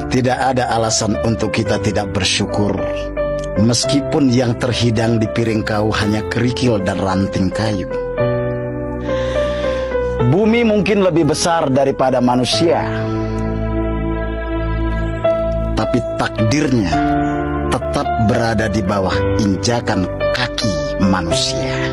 Tidak ada alasan untuk kita tidak bersyukur, meskipun yang terhidang di piring kau hanya kerikil dan ranting kayu. Bumi mungkin lebih besar daripada manusia, tapi takdirnya tetap berada di bawah injakan kaki manusia.